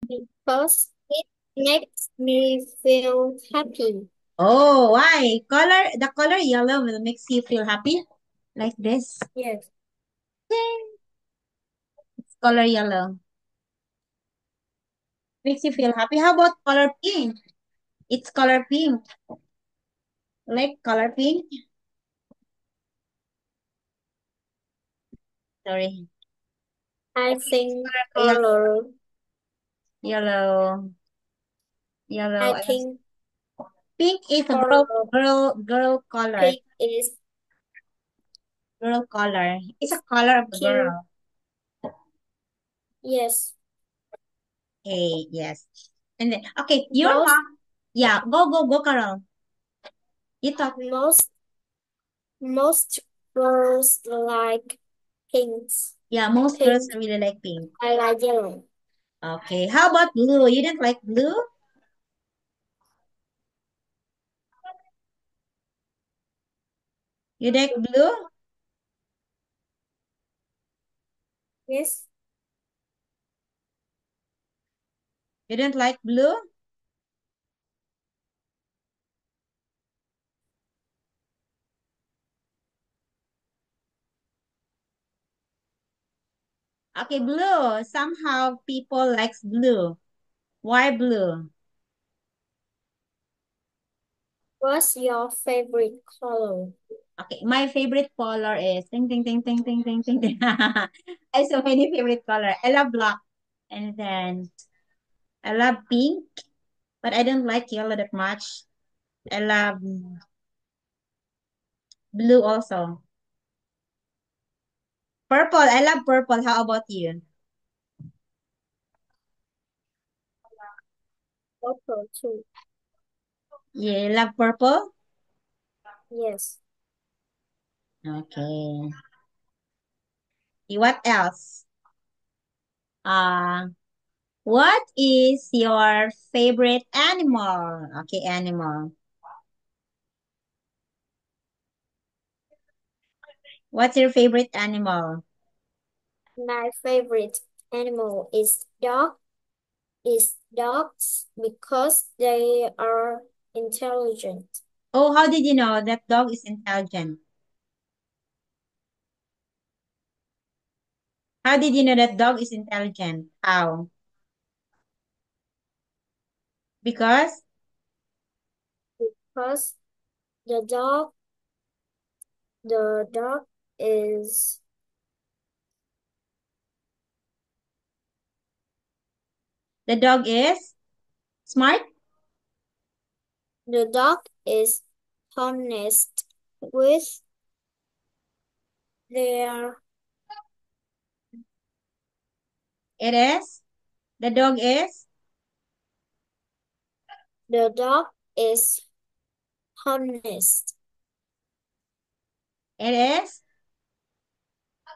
because it makes me feel happy. Oh, why? The color yellow will makes you feel happy like this. Yes. Yay! It's color yellow. Makes you feel happy. How about color pink? It's color pink. Like color pink. Sorry. I It's think color color, yellow. Yellow. I And think pink is a color girl color. pink is Girl color. It's a is color of the cute. girl. Yes. Hey, yes. And then, okay, your Most mom. Yeah, go, Carol. You talk. most most girls like pinks. Yeah, most girls Pink. really like pink. I like yellow. Okay, how about blue? You didn't like blue? You like blue? Yes. You didn't like blue? Okay, blue. Somehow people likes blue. Why blue? What's your favorite color? Okay, my favorite color is ting ting ting ting ting ting ting. Ting. I have so many favorite color. I love black, and then I love pink, but I don't like yellow that much. I love blue also. Purple. I love purple. How about you? Purple too. You love purple? Yes. Okay. What else? Uh, what is your favorite animal? Okay, animal. What's your favorite animal? My favorite animal is dogs because they are intelligent. Oh, how did you know that dog is intelligent? How did you know that dog is intelligent? How? Because Because the dog is the dog is smart. the dog is honest with their It is. The dog is. the dog is honest. It is.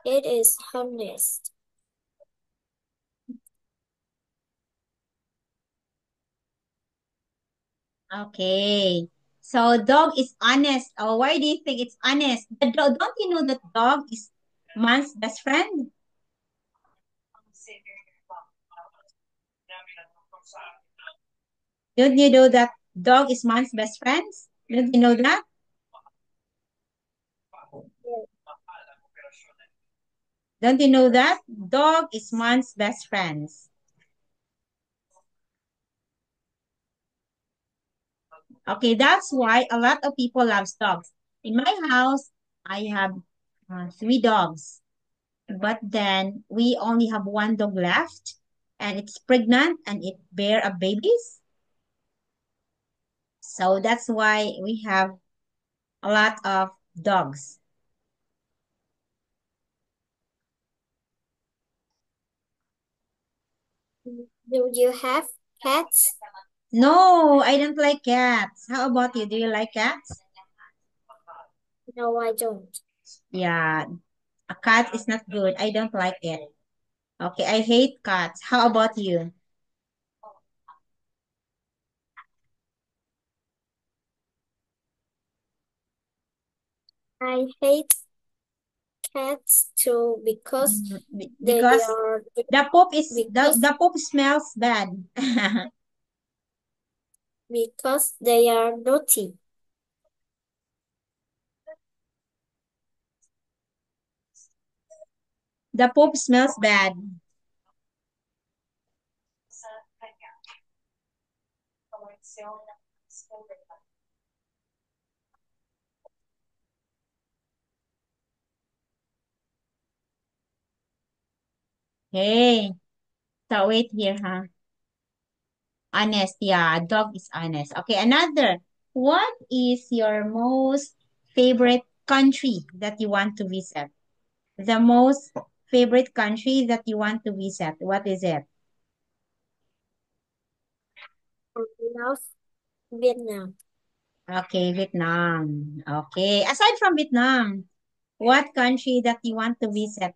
It is honest. Okay. So dog is honest. Oh, why do you think it's honest? Don't you know that dog is man's best friend? Don't you know that dog is man's best friends? Don't you know that? Yes. Don't you know that? Dog is man's best friends. Okay, that's why a lot of people love dogs. In my house, I have three dogs, but then we only have one dog left, and it's pregnant and it bear a babies. So that's why we have a lot of dogs. Do you have cats? No, I don't like cats. How about you? Do you like cats? No, I don't. Yeah, a cat is not good. I don't like it. Okay, I hate cats. How about you? I hate cats too because they Because are because the poop smells bad. because they are naughty. The poop smells bad. Hey, so wait here, huh? Honest, yeah, dog is honest. Okay, another. What is your most favorite country that you want to visit? The most favorite country that you want to visit. What is it? I love Vietnam Okay, Vietnam. Okay. Aside from Vietnam, what country that you want to visit?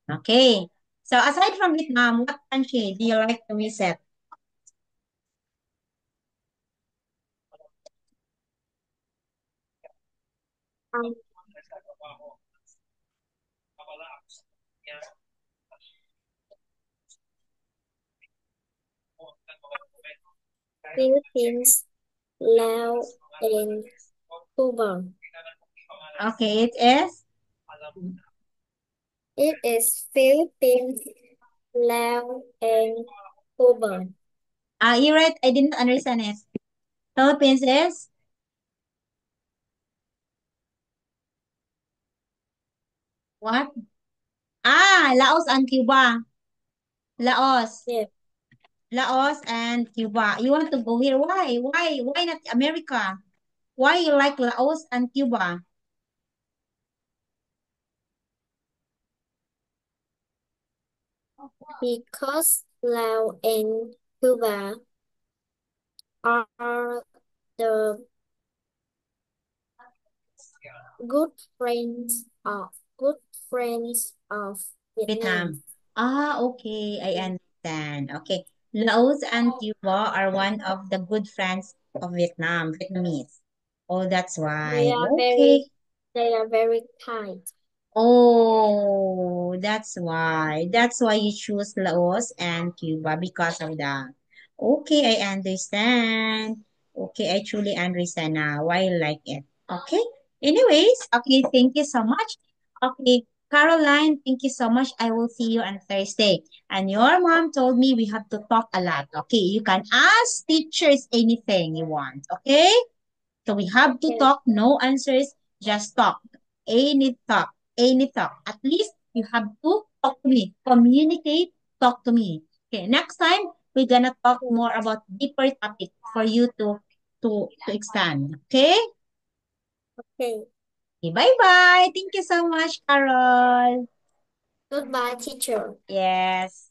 Okay. So aside from Vietnam, what country do you like to visit? and Philippines, Laos, and Cuba. Okay, it is. It is Philippines, Laos, and Cuba You're right. I didn't understand it. Philippines is what? Laos and Cuba. Laos. yeah, Laos and Cuba. You want to go here? Why? Why? Why not America? Why you like Laos and Cuba? because Laos and Cuba are the good friends of good friends of Vietnam. Vietnam. Okay. I understand. Okay. Laos and Cuba are one of the good friends of Vietnam, Vietnamese. Oh, that's They why. are Okay. very kind. Oh, that's why. That's why you choose Laos and Cuba because of that. Okay, I understand. Okay, I truly understand now why you like it. Okay. Anyways, okay, thank you so much. Okay, Caroline, thank you so much. I will see you on Thursday. And your mom told me we have to talk a lot. Okay, you can ask teachers anything you want. Okay? So we have to Yes, talk, no answers, just talk. Any talk, any talk. At least you have to talk to me. Communicate, talk to me. Okay, next time we're gonna talk yes. more about deeper topic for you to expand. Okay? Okay. Okay, bye-bye. Thank you so much, Carol. Goodbye, teacher. Yes.